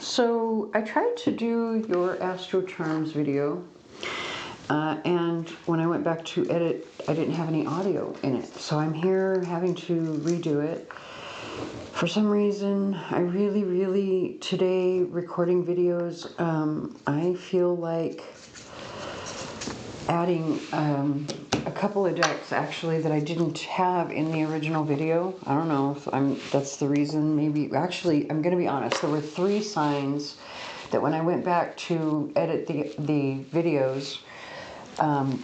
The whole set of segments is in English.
So I tried to do your AstroCharms video, and when I went back to edit, I didn't have any audio in it. So I'm here having to redo it. For some reason, I really, today, recording videos, I feel like adding a couple of decks actually that I didn't have in the original video. I don't know if that's the reason. Maybe actually, I'm going to be honest, there were 3 signs that when I went back to edit the videos,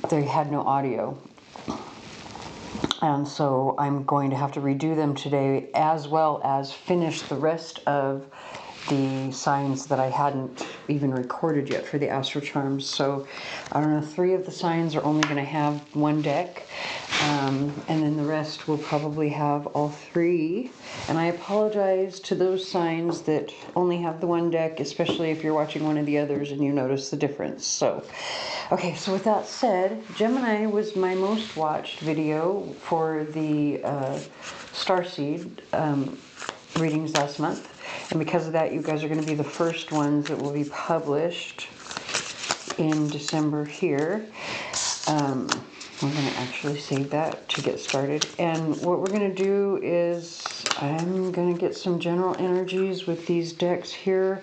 they had no audio, and so I'm going to have to redo them today, as well as finish the rest of the signs that I hadn't even recorded yet for the AstroCharms. So I don't know, 3 of the signs are only going to have 1 deck, and then the rest will probably have all 3. And I apologize to those signs that only have the 1 deck, especially if you're watching one of the others and you notice the difference. So okay, so with that said, Gemini was my most watched video for the starseed readings last month. And because of that, you guys are going to be the first ones that will be published in December here. We're going to actually save that to get started. And what we're going to do is I'm going to get some general energies with these decks here.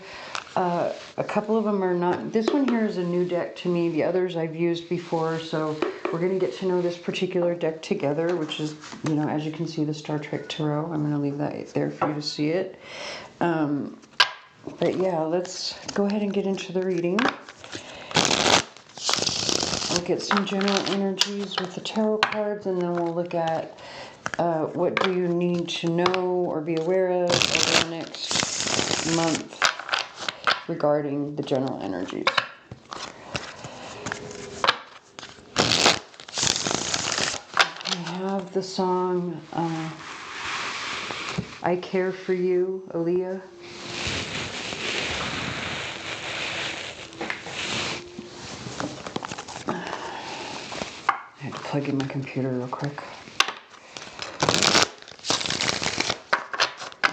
A couple of them are not. This one here is a new deck to me. The others I've used before. So we're going to get to know this particular deck together, which is, you know, as you can see, the Star Trek Tarot. I'm going to leave that there for you to see it. But yeah, let's go ahead and get into the reading. We'll get some general energies with the tarot cards, and then we'll look at what do you need to know or be aware of over the next month regarding the general energies. I have the song I Care For You, Aaliyah. I had to plug in my computer real quick.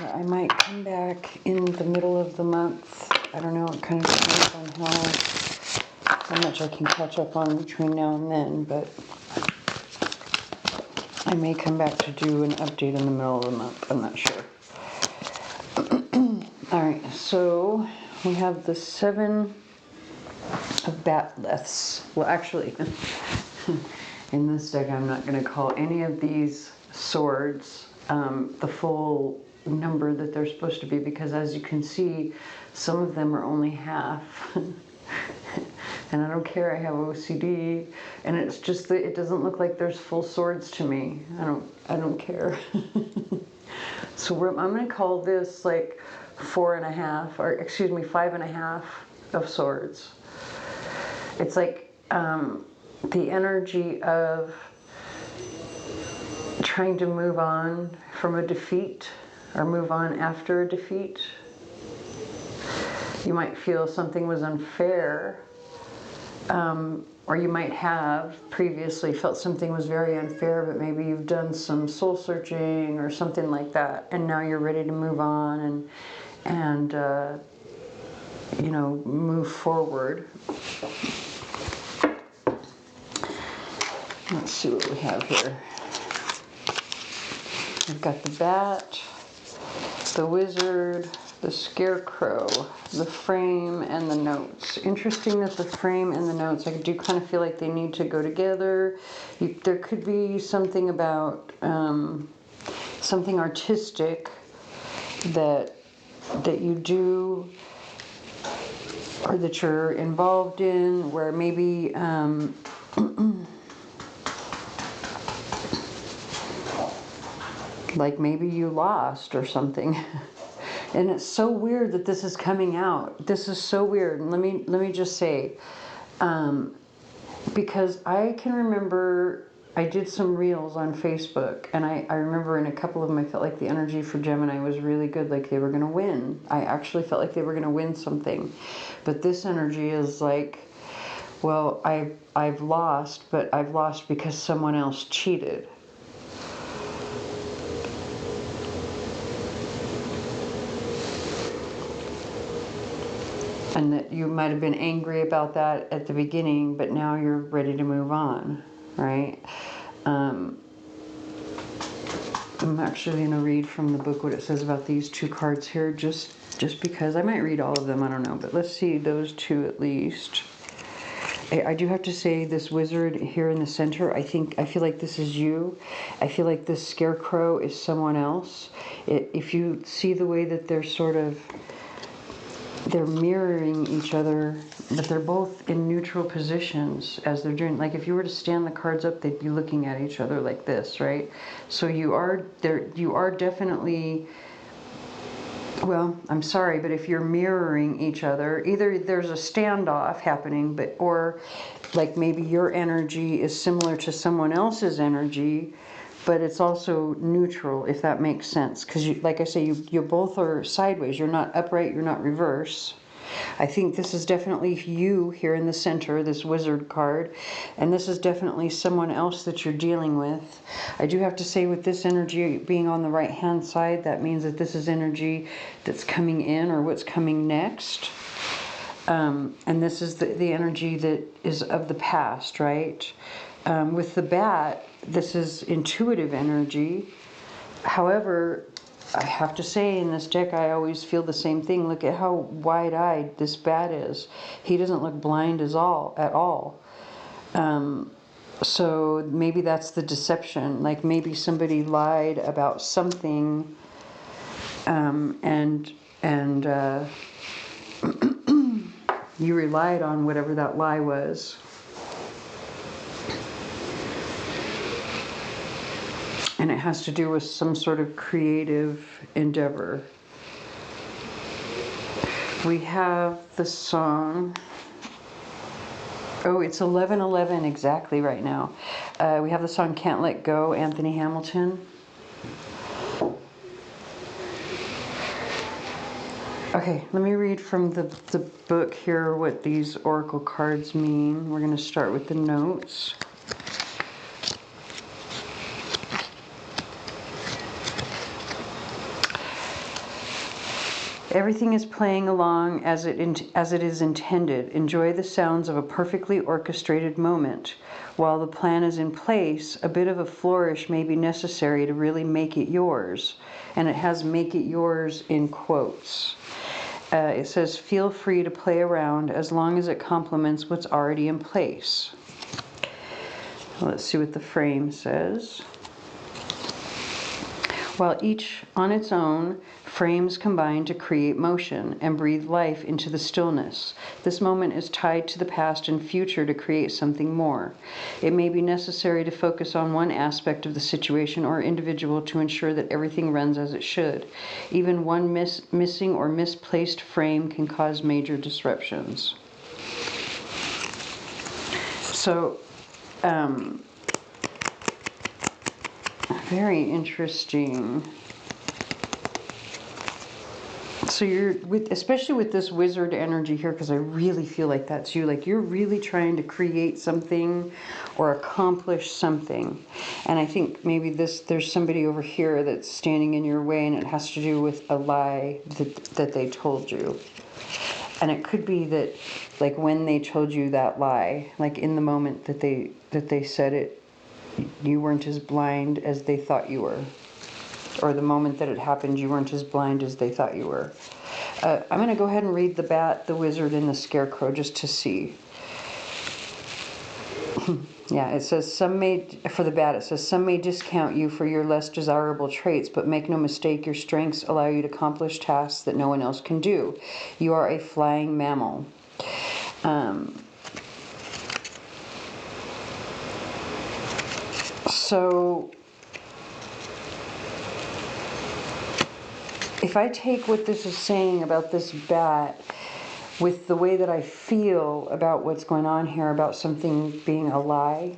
Yeah, I might come back in the middle of the month. I don't know, it kind of depends on how much I can catch up on between now and then, but I may come back to do an update in the middle of the month. I'm not sure. Alright, so we have the 7 of Batleths. Well, actually, in this deck, I'm not going to call any of these swords the full number that they're supposed to be, because as you can see, some of them are only half. And I don't care, I have OCD, and it's just that it doesn't look like there's full swords to me. I don't care. So I'm going to call this like 4.5, or excuse me, 5.5 of swords. It's like the energy of trying to move on from a defeat, or move on after a defeat. You might feel something was unfair, or you might have previously felt something was very unfair, but maybe you've done some soul searching or something like that, and now you're ready to move on and you know, move forward. Let's see what we have here. We've got the bat, the wizard, the scarecrow, the frame, and the notes. Interesting that the frame and the notes, I do kind of feel like they need to go together. There could be something about something artistic that you do, or that you're involved in, where maybe like maybe you lost or something. And it's so weird that this is coming out. This is so weird. And let me just say, because I can remember I did some reels on Facebook, and I remember in a couple of them I felt like the energy for Gemini was really good, like they were going to win. I actually felt like they were going to win something. But this energy is like, well, I've lost, but I've lost because someone else cheated. And that you might have been angry about that at the beginning, but now you're ready to move on, right? I'm actually going to read from the book what it says about these two cards here, just because. I might read all of them, I don't know, but let's see those two at least. I do have to say, this wizard here in the center, I feel like this is you. I feel like this scarecrow is someone else. If you see the way that they're mirroring each other, but they're both in neutral positions as they're doing. Like if you were to stand the cards up, they'd be looking at each other like this, right? So you are definitely, well, I'm sorry, but if you're mirroring each other, either there's a standoff happening, or like maybe your energy is similar to someone else's energy, but it's also neutral, if that makes sense. Because, like I say, you both are sideways. You're not upright, you're not reverse. I think this is definitely you here in the center, this wizard card, and this is definitely someone else that you're dealing with. I do have to say, with this energy being on the right hand side, that means that this is energy that's coming in, or what's coming next. And this is the energy that is of the past, right? With the bat, this is intuitive energy. However, I have to say, in this deck, I always feel the same thing. Look at how wide-eyed this bat is. He doesn't look blind at all. So maybe that's the deception. Like maybe somebody lied about something, and you relied on whatever that lie was. And it has to do with some sort of creative endeavor. We have the song. Oh, it's 11:11 exactly right now. We have the song Can't Let Go, Anthony Hamilton. Okay, let me read from the book here what these oracle cards mean. We're going to start with the notes. Everything is playing along as it is intended. Enjoy the sounds of a perfectly orchestrated moment. While the plan is in place, a bit of a flourish may be necessary to really make it yours. And it has "make it yours" in quotes. It says, feel free to play around as long as it complements what's already in place. Let's see what the frame says. While each on its own, frames combine to create motion and breathe life into the stillness. This moment is tied to the past and future to create something more. It may be necessary to focus on one aspect of the situation or individual to ensure that everything runs as it should. Even one missing or misplaced frame can cause major disruptions. So, very interesting. So you're especially with this wizard energy here, because I really feel like that's you. Like you're really trying to create something or accomplish something. And I think maybe there's somebody over here that's standing in your way, and it has to do with a lie that they told you. And it could be that, like, when they told you that lie, like in the moment that they said it, you weren't as blind as they thought you were. Or the moment that it happened, you weren't as blind as they thought you were. I'm going to go ahead and read the bat, the wizard, and the scarecrow just to see. Yeah, it says, for the bat, it says, some may discount you for your less desirable traits, but make no mistake, your strengths allow you to accomplish tasks that no one else can do. You are a flying mammal. So, if I take what this is saying about this bat with the way that I feel about what's going on here, about something being a lie,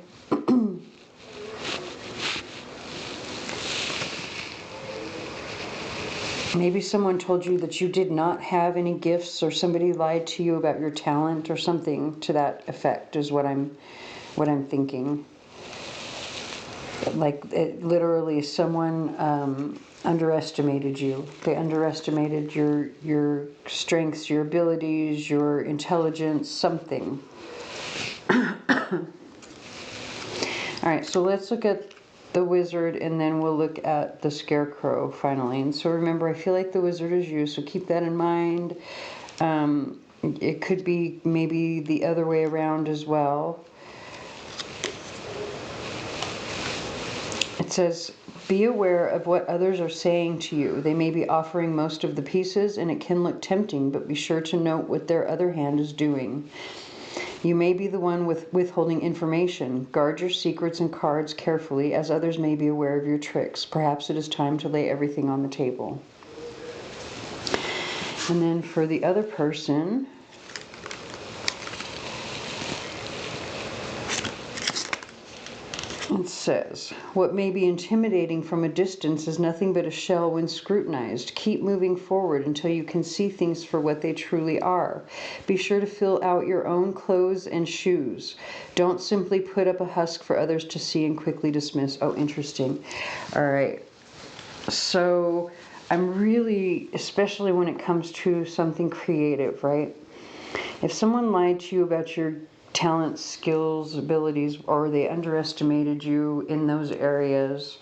maybe someone told you that you did not have any gifts, or somebody lied to you about your talent, or something to that effect is what I'm thinking. like literally someone underestimated you. They underestimated your strengths, your abilities, your intelligence, something. All right, so let's look at the wizard, and then we'll look at the scarecrow finally. And so remember, I feel like the wizard is you, so keep that in mind. It could be maybe the other way around as well. It says, be aware of what others are saying to you. They may be offering most of the pieces, and it can look tempting, but be sure to note what their other hand is doing. You may be the one withholding information. Guard your secrets and cards carefully, as others may be aware of your tricks. Perhaps it is time to lay everything on the table. And then for the other person, it says, what may be intimidating from a distance is nothing but a shell when scrutinized. Keep moving forward until you can see things for what they truly are. Be sure to fill out your own clothes and shoes. Don't simply put up a husk for others to see and quickly dismiss. Oh, interesting. All right. So I'm really, especially when it comes to something creative, right? If someone lied to you about your talents, skills, abilities, or they underestimated you in those areas,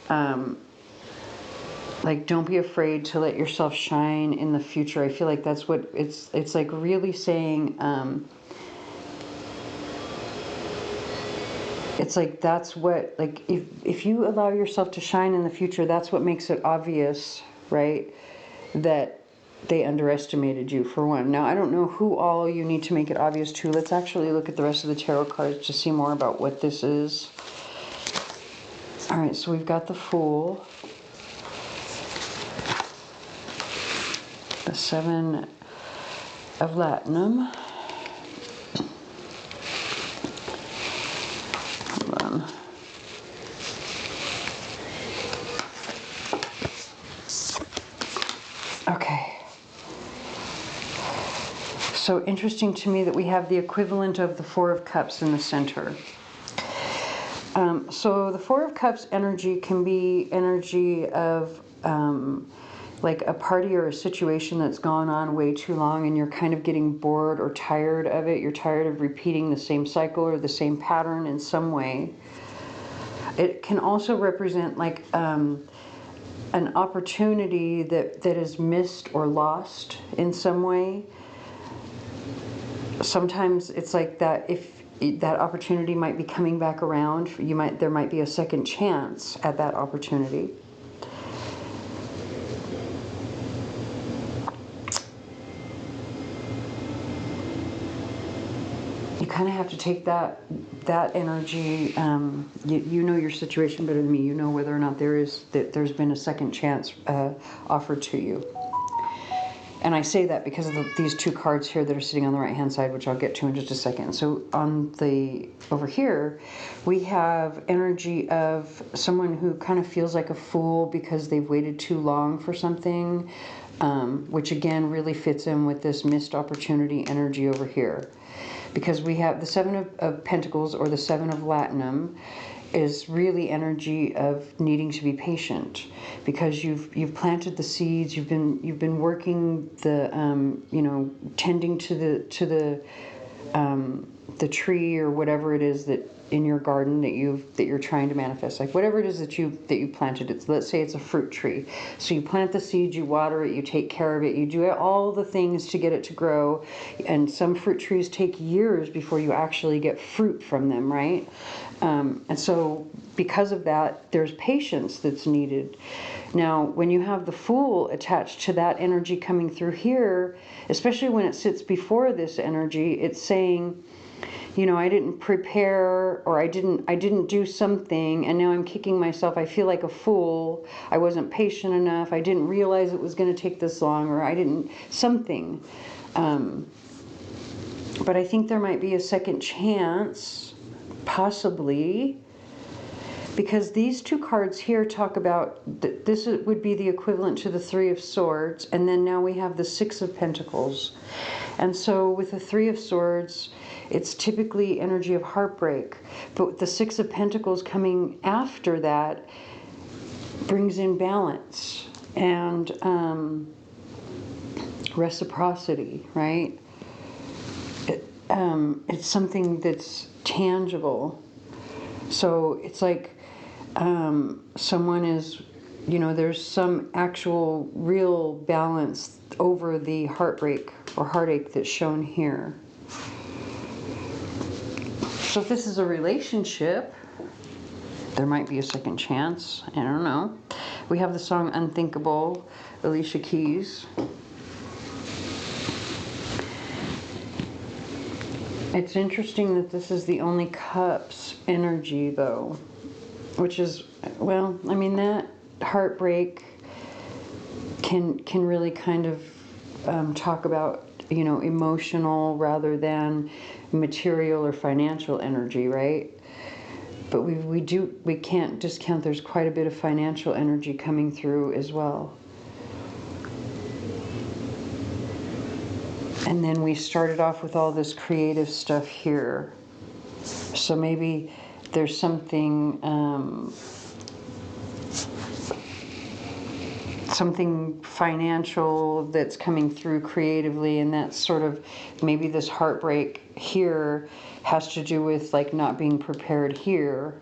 like, don't be afraid to let yourself shine in the future. I feel like that's what it's like, really saying, it's like, that's what, like, if you allow yourself to shine in the future, that's what makes it obvious, right, that they underestimated you, for one. Now, I don't know who all you need to make it obvious to. Let's actually look at the rest of the tarot cards to see more about what this is. All right, so we've got the Fool, the Seven of Latinum. Hold on. Okay. So interesting to me that we have the equivalent of the Four of Cups in the center. So the Four of Cups energy can be energy of like a party or a situation that's gone on way too long, and you're kind of getting bored or tired of it. You're tired of repeating the same cycle or the same pattern in some way. It can also represent like an opportunity that is missed or lost in some way. Sometimes it's like that, if that opportunity might be coming back around, there might be a second chance at that opportunity. You kind of have to take that energy. You know your situation better than me. You know whether or not there's been a second chance offered to you. And I say that because of these two cards here that are sitting on the right hand side, which I'll get to in just a second. So over here, we have energy of someone who kind of feels like a fool because they've waited too long for something, which again really fits in with this missed opportunity energy over here. Because we have the Seven of Pentacles, or the Seven of Latinum, is really energy of needing to be patient, because you've planted the seeds, you've been working the tending to the tree or whatever it is that in your garden that you're trying to manifest, like whatever it is that you planted. Let's say it's a fruit tree. So you plant the seed, you water it, you take care of it, you do all the things to get it to grow. And some fruit trees take years before you actually get fruit from them, right? And so because of that, there's patience that's needed. Now, when you have the Fool attached to that energy coming through here, especially when it sits before this energy, it's saying, I didn't prepare, or I didn't do something, and now I'm kicking myself. I feel like a fool. I wasn't patient enough. I didn't realize it was going to take this long, or I didn't something. But I think there might be a second chance, possibly, because these two cards here talk about, this would be the equivalent to the Three of Swords, and then now we have the Six of Pentacles. And so with the Three of Swords, it's typically energy of heartbreak. But the Six of Pentacles coming after that brings in balance and reciprocity, right? It's something that's tangible. So it's like someone is, you know, there's some actual real balance over the heartbreak or heartache that's shown here. So if this is a relationship, there might be a second chance. I don't know. We have the song Unthinkable, Alicia Keys. It's interesting that this is the only cups energy, though, which is, well, I mean, that heartbreak can really kind of talk about, you know, emotional rather than material or financial energy, right? But we can't discount there's quite a bit of financial energy coming through as well. And then we started off with all this creative stuff here. So maybe there's something something financial that's coming through creatively, and that's sort of maybe this heartbreak here has to do with like not being prepared here,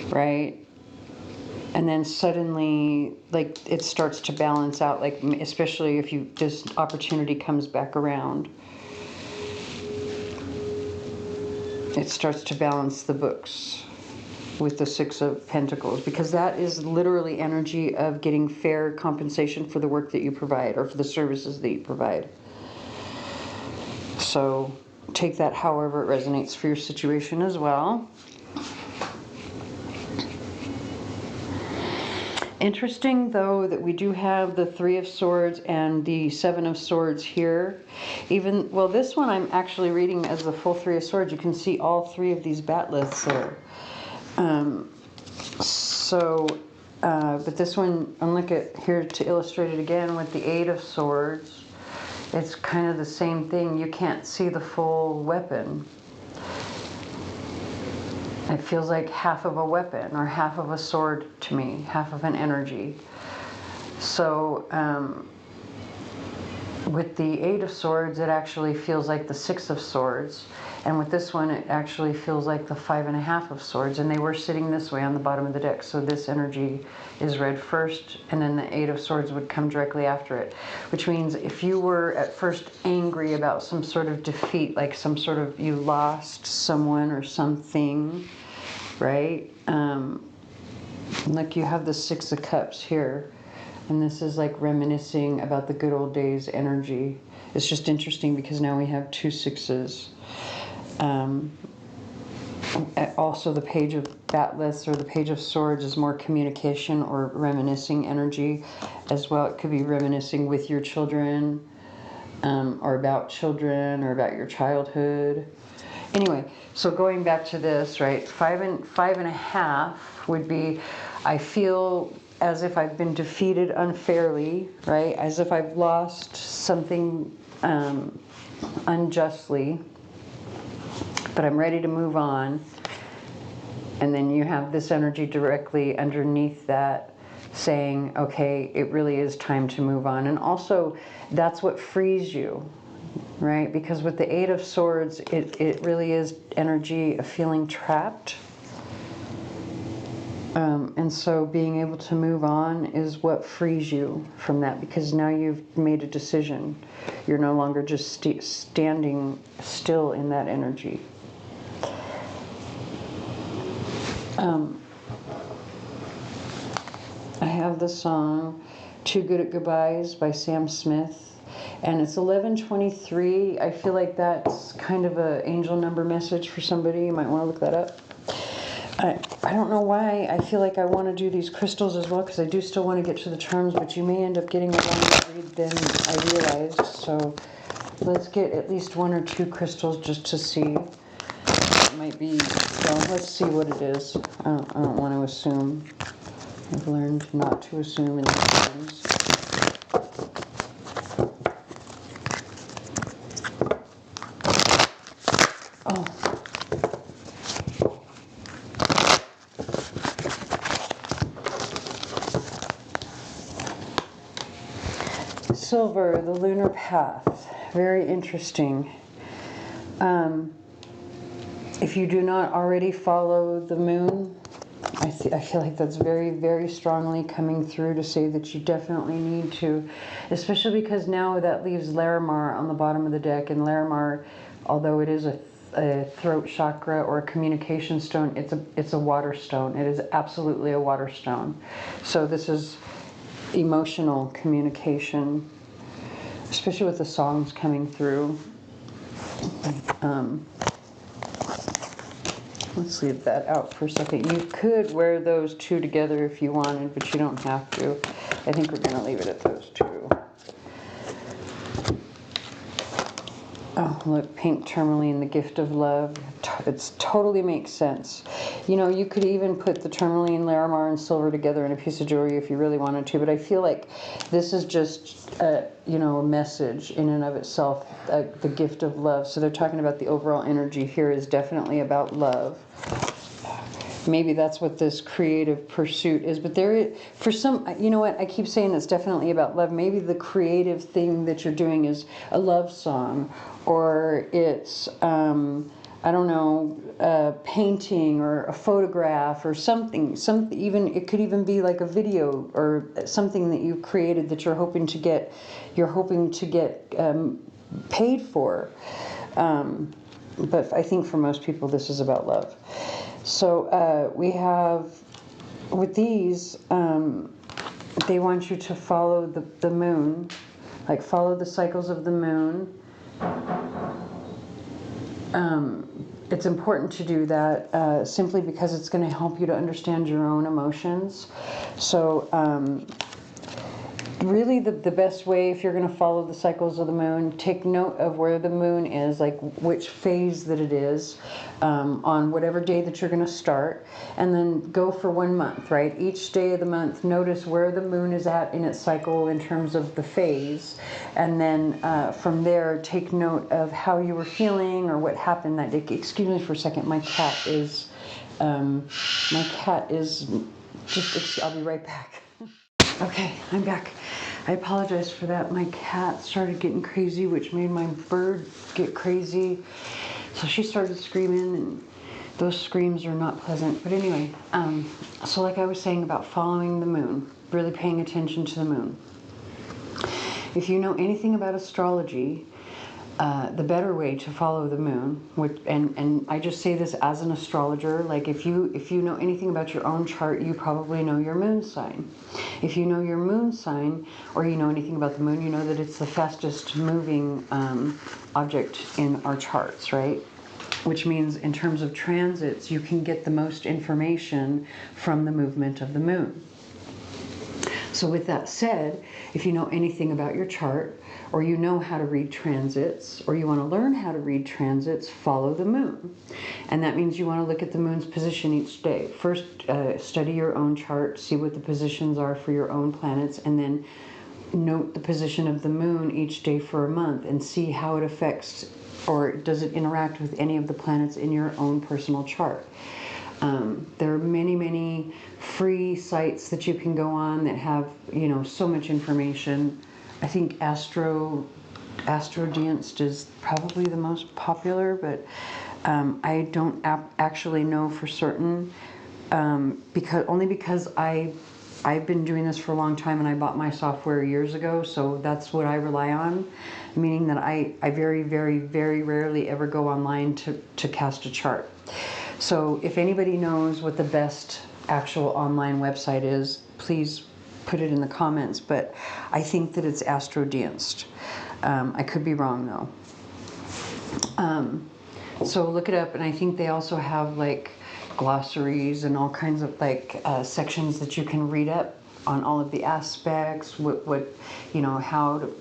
right? And then suddenly, like, it starts to balance out, like, especially if this opportunity comes back around. It starts to balance the books with the Six of Pentacles, because that is literally energy of getting fair compensation for the work that you provide or for the services that you provide. So take that however it resonates for your situation as well. Interesting, though, that we do have the Three of Swords and the Seven of Swords here. Even, well, this one I'm actually reading as the full Three of Swords. You can see all three of these batleths there. But this one, and look at here to illustrate it again with the Eight of Swords. It's kind of the same thing. You can't see the full weapon. It feels like half of a weapon or half of a sword to me, half of an energy. So with the Eight of Swords, it actually feels like the Six of Swords. And with this one, it actually feels like the Five and a Half of Swords. And they were sitting this way on the bottom of the deck. So this energy is read first, and then the Eight of Swords would come directly after it. Which means if you were at first angry about some sort of defeat, like some sort of, you lost someone or something, right? Like you have the Six of Cups here. And this is like reminiscing about the good old days energy. It's just interesting because now we have two sixes. Also the Page of Batleths or the Page of Swords is more communication or reminiscing energy as well. It could be reminiscing with your children, or about children, or about your childhood. Anyway, so going back to this, right? Five and a half would be, I feel as if I've been defeated unfairly, right? As if I've lost something unjustly, but I'm ready to move on. And then you have this energy directly underneath that saying, okay, it really is time to move on. And also, that's what frees you, right? Because with the Eight of Swords, it really is energy of feeling trapped. And so being able to move on is what frees you from that, because now you've made a decision. You're no longer just standing still in that energy. I have the song Too Good at Goodbyes by Sam Smith, and it's 11:23. I feel like that's kind of an angel number message for somebody. You might want to look that up. I don't know why I feel like I want to do these crystals as well, because I do still want to get to the charms, but you may end up getting a longer read than I realized. So let's get at least one or two crystals just to see. It might be, well, let's see what it is. I don't want to assume. I've learned not to assume in these things. silver, the lunar path. Very interesting. If you do not already follow the moon, I feel like that's very, very strongly coming through to say that you definitely need to, especially because now that leaves Lenormand on the bottom of the deck, and Lenormand, although it is a throat chakra or a communication stone, it's a water stone. It is absolutely a water stone. So this is emotional communication, especially with the songs coming through. Let's leave that out for a second. You could wear those two together if you wanted, but you don't have to. I think we're going to leave it at those two. Oh, look, pink tourmaline, the gift of love. It totally makes sense. You know, you could even put the tourmaline, Lenormand, and silver together in a piece of jewelry if you really wanted to, but I feel like this is just, you know, a message in and of itself, the gift of love. So they're talking about the overall energy here is definitely about love. Maybe that's what this creative pursuit is, but there is, for some, you know what, I keep saying it's definitely about love. Maybe the creative thing that you're doing is a love song, or it's, I don't know, painting or a photograph or something, even, it could even be like a video or something that you created that you're hoping to get paid for. But I think for most people this is about love. So we have, with these, they want you to follow the moon, like follow the cycles of the moon. It's important to do that simply because it's going to help you to understand your own emotions. So really the best way, if you're going to follow the cycles of the moon, take note of where the moon is, like which phase that it is, on whatever day that you're going to start, and then go for 1 month, right? Each day of the month, notice where the moon is at in its cycle in terms of the phase, and then from there, take note of how you were feeling or what happened that day. Excuse me for a second, my cat is just, I'll be right back. Okay, I'm back. I apologize for that. My cat started getting crazy, which made my bird get crazy. So she started screaming, and those screams are not pleasant. But anyway, so like I was saying about following the moon, really paying attention to the moon. If you know anything about astrology, the better way to follow the moon, and I just say this as an astrologer, like if you know anything about your own chart, you probably know your moon sign. If you know your moon sign, or you know anything about the moon, you know that it's the fastest moving object in our charts, right? Which means in terms of transits, you can get the most information from the movement of the moon. So with that said, if you know anything about your chart, or you know how to read transits, or you want to learn how to read transits, follow the moon. And that means you want to look at the moon's position each day. First, study your own chart, see what the positions are for your own planets, and then note the position of the moon each day for a month and see how it affects, or does it interact with any of the planets in your own personal chart. There are many, many free sites that you can go on that have, you know, so much information. I think AstroDance is probably the most popular, but I don't actually know for certain, because I've been doing this for a long time, and I bought my software years ago, so that's what I rely on, meaning that I very, very, very rarely ever go online to cast a chart. So if anybody knows what the best actual online website is, please put it in the comments, but I think that it's AstroDance. I could be wrong though. So look it up, and I think they also have like glossaries and all kinds of like sections that you can read up on all of the aspects, what you know,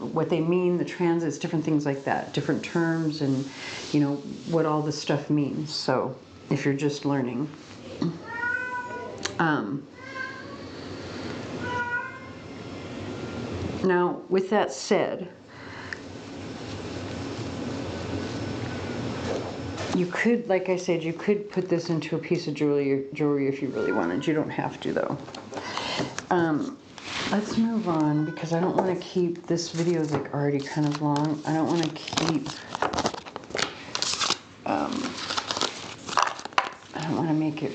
what they mean, the transits, different things like that, different terms, and you know what all this stuff means. So if you're just learning. Now, with that said, you could, like I said, you could put this into a piece of jewelry if you really wanted. You don't have to, though. let's move on because I don't want to keep, this video is like already kind of long. I don't want to keep, I don't want to make it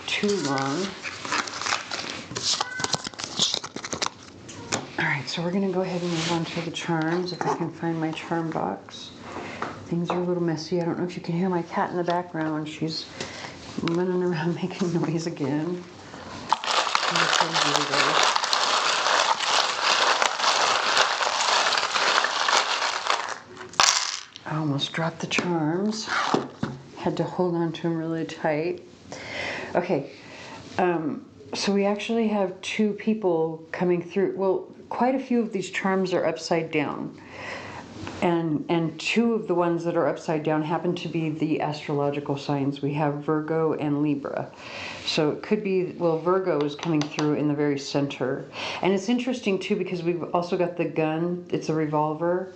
too long. All right, so we're going to go ahead and move on to the charms, if I can find my charm box. Things are a little messy. I don't know if you can hear my cat in the background. She's running around making noise again. I almost dropped the charms. Had to hold on to them really tight. Okay, so we actually have two people coming through. Well, quite a few of these charms are upside down. And two of the ones that are upside down happen to be the astrological signs. We have Virgo and Libra. So it could be, well, Virgo is coming through in the very center. And it's interesting too because we've also got the gun. It's a revolver.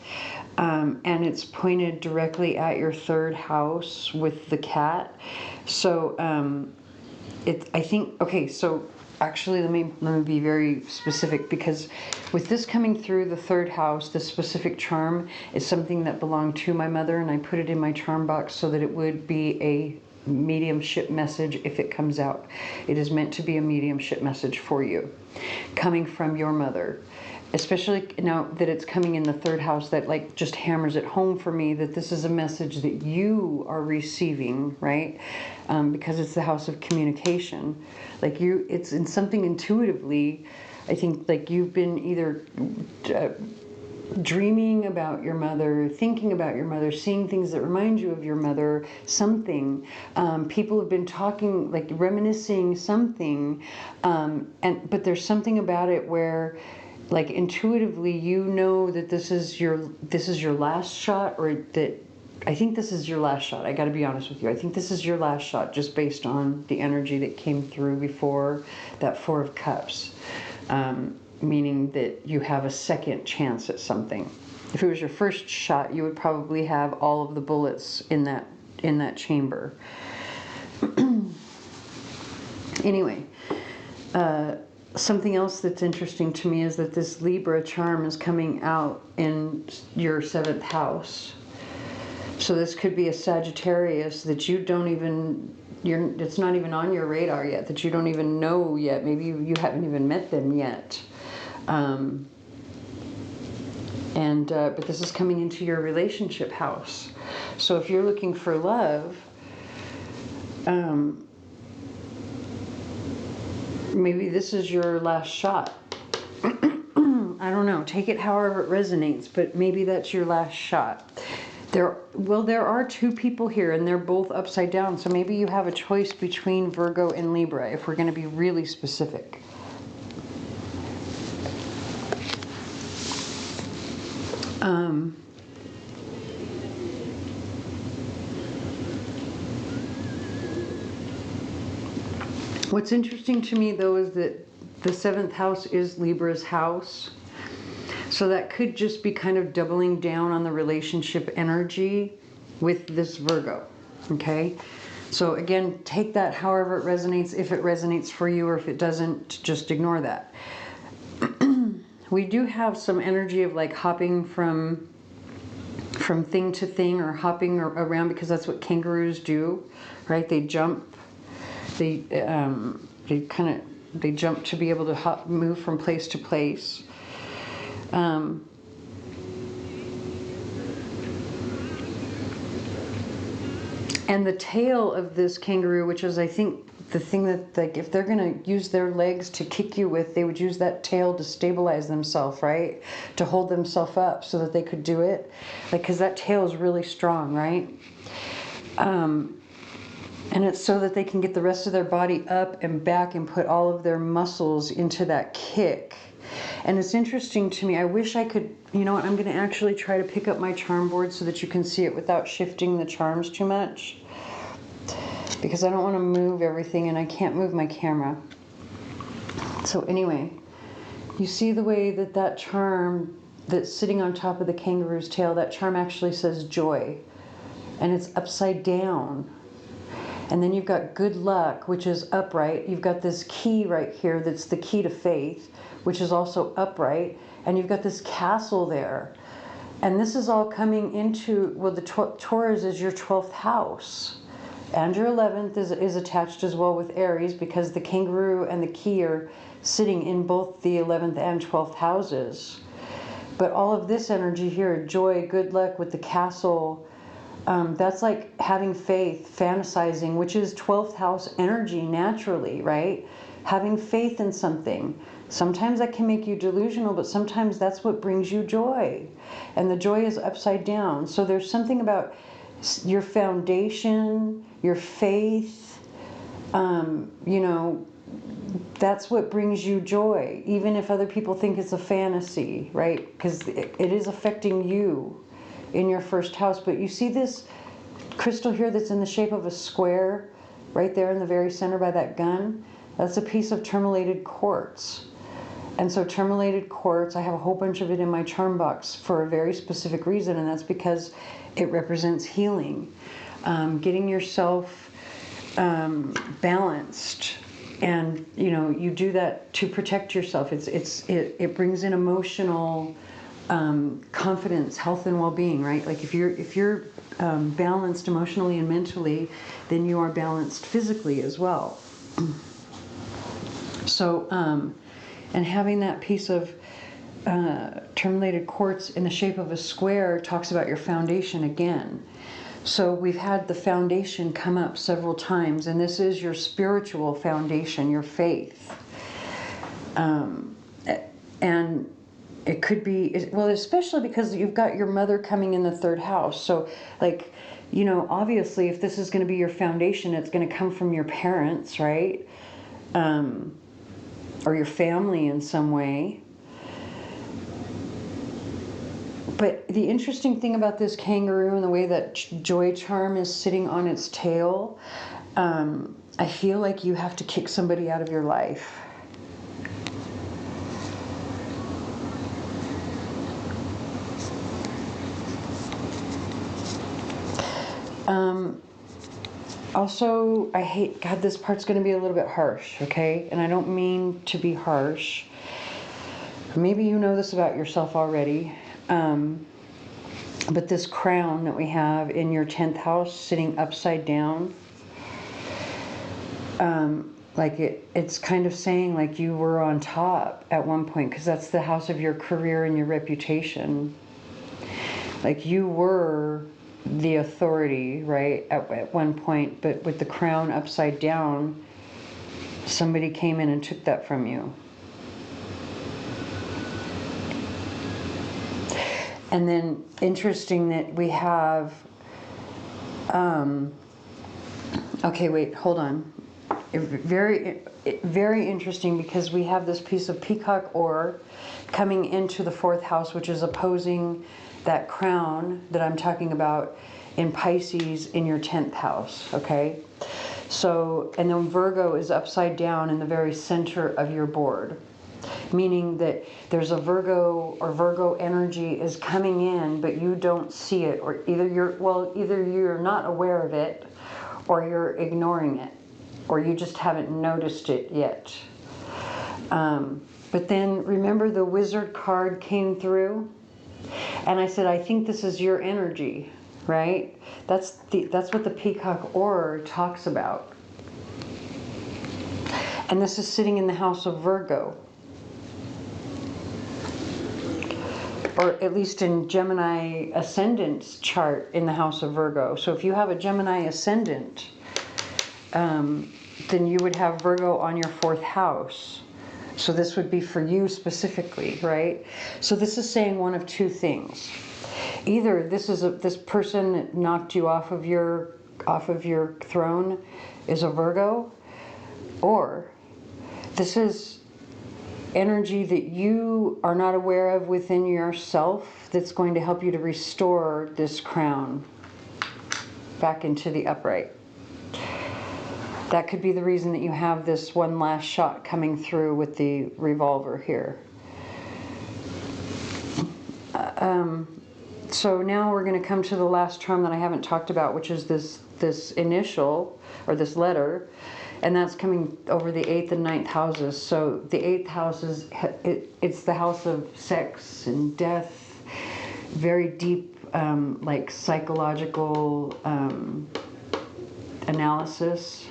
And it's pointed directly at your third house with the cat. So I think, okay, so actually let me be very specific, because with this coming through the third house, this specific charm is something that belonged to my mother, and I put it in my charm box so that it would be a mediumship message if it comes out. It is meant to be a mediumship message for you, coming from your mother. Especially now that it's coming in the third house, that like just hammers it home for me that this is a message that you are receiving, right? Because it's the house of communication. Like it's in something intuitively. I think like you've been either dreaming about your mother, thinking about your mother, seeing things that remind you of your mother, something. People have been talking, like reminiscing something, but there's something about it where, like intuitively, you know that this is your last shot, or that I think this is your last shot. I got to be honest with you. I think this is your last shot, just based on the energy that came through before that Four of Cups, meaning that you have a second chance at something. If it was your first shot, you would probably have all of the bullets in that chamber. Anyway. Something else that's interesting to me is that this Libra charm is coming out in your 7th house. So this could be a Sagittarius that you don't even, it's not even on your radar yet, that you don't even know yet. Maybe you haven't even met them yet. But this is coming into your relationship house. So if you're looking for love, maybe this is your last shot. I don't know. Take it however it resonates, but maybe that's your last shot. There are two people here, and they're both upside down, so maybe you have a choice between Virgo and Libra, if we're going to be really specific. What's interesting to me, though, is that the 7th house is Libra's house. So that could just be kind of doubling down on the relationship energy with this Virgo, okay? So again, take that however it resonates. If it resonates for you, or if it doesn't, just ignore that. We do have some energy of like hopping from thing to thing, or hopping around, because that's what kangaroos do, right? They jump. They jump to be able to move from place to place. And the tail of this kangaroo, which is, I think, the thing that, like, if they're going to use their legs to kick you with, they would use that tail to stabilize themselves, right? To hold themselves up so that they could do it. Like, because that tail is really strong, right? And it's so that they can get the rest of their body up and back and put all of their muscles into that kick. And it's interesting to me. I wish I could, you know what, I'm going to actually try to pick up my charm board so that you can see it without shifting the charms too much. Because I don't want to move everything, and I can't move my camera. So anyway, you see the way that charm that's sitting on top of the kangaroo's tail, that charm actually says joy. And it's upside down. And then you've got good luck, which is upright. You've got this key right here that's the key to faith, which is also upright. And you've got this castle there. And this is all coming into, well, the Taurus is your 12th house. And your 11th is attached as well with Aries, because the kangaroo and the key are sitting in both the 11th and 12th houses. But all of this energy here, joy, good luck with the castle, that's like having faith, fantasizing, which is 12th house energy naturally, right? Having faith in something. Sometimes that can make you delusional, but sometimes that's what brings you joy. And the joy is upside down. So there's something about your foundation, your faith, you know, that's what brings you joy, even if other people think it's a fantasy, right? Because it is affecting you in your first house. But you see this crystal here that's in the shape of a square right there in the very center by that gun? That's a piece of tourmalated quartz. And so tourmalated quartz, I have a whole bunch of it in my charm box for a very specific reason, and that's because it represents healing, getting yourself balanced. And you know, you do that to protect yourself. It brings in emotional confidence, health, and well-being, right? Like if you're balanced emotionally and mentally, then you are balanced physically as well. So, and having that piece of tourmalated quartz in the shape of a square talks about your foundation again. So we've had the foundation come up several times, and this is your spiritual foundation, your faith. And it could be, well, especially because you've got your mother coming in the 3rd house. So like, you know, obviously if this is going to be your foundation, it's going to come from your parents, right? Or your family in some way. But the interesting thing about this kangaroo and the way that joy charm is sitting on its tail, I feel like you have to kick somebody out of your life. Also, I hate, God, this part's going to be a little bit harsh, okay? And I don't mean to be harsh. Maybe you know this about yourself already. But this crown that we have in your 10th house sitting upside down, like it's kind of saying like you were on top at one point, because that's the house of your career and your reputation. Like you were the authority, right, at one point, but with the crown upside down, somebody came in and took that from you. And then interesting that we have, okay, wait, hold on. Very interesting, because we have this piece of peacock ore coming into the 4th house, which is opposing that crown that I'm talking about in Pisces in your 10th house, okay? So, and then Virgo is upside down in the very center of your board, meaning that there's a Virgo or Virgo energy is coming in, but you don't see it, or either you're not aware of it, or you're ignoring it, or you just haven't noticed it yet. But then remember the wizard card came through, and I said, I think this is your energy, right? That's what the peacock ore talks about. And this is sitting in the house of Virgo, or at least in Gemini ascendant's chart in the house of Virgo. So if you have a Gemini ascendant, then you would have Virgo on your 4th house. So this would be for you specifically, right? So this is saying one of two things. Either this person that knocked you off of your throne is a Virgo, or this is energy that you are not aware of within yourself that's going to help you to restore this crown back into the upright. That could be the reason that you have this one last shot coming through with the revolver here. So now we're going to come to the last charm that I haven't talked about, which is this initial, or this letter, and that's coming over the 8th and 9th houses. So the 8th house is, it's the house of sex and death, very deep, like psychological analysis.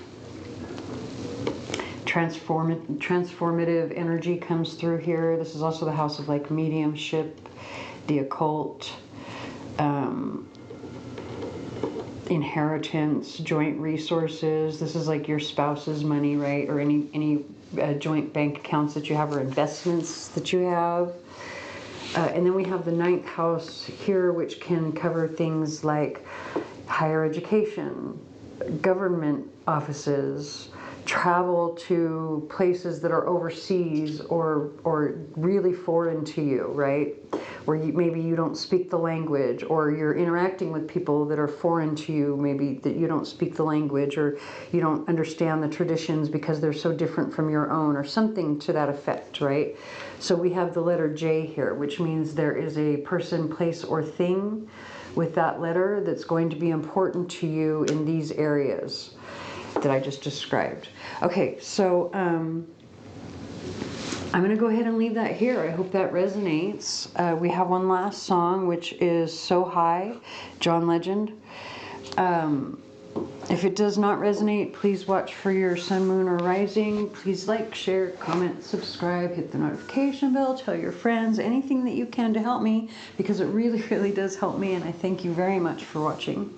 Transformative energy comes through here. This is also the house of like mediumship, the occult, inheritance, joint resources. This is like your spouse's money, right? Or any joint bank accounts that you have, or investments that you have. And then we have the 9th house here, which can cover things like higher education, government offices, travel to places that are overseas or really foreign to you, right? Where maybe you don't speak the language, or you're interacting with people that are foreign to you, maybe that you don't speak the language, or you don't understand the traditions because they're so different from your own, or something to that effect, right? So we have the letter J here, which means there is a person, place, or thing with that letter that's going to be important to you in these areas that I just described. Okay, so I'm going to go ahead and leave that here. I hope that resonates. We have one last song, which is So High, John Legend. If it does not resonate, please watch for your sun, moon, or rising. Please like, share, comment, subscribe, hit the notification bell, tell your friends, anything that you can to help me, because it really, really does help me, and I thank you very much for watching.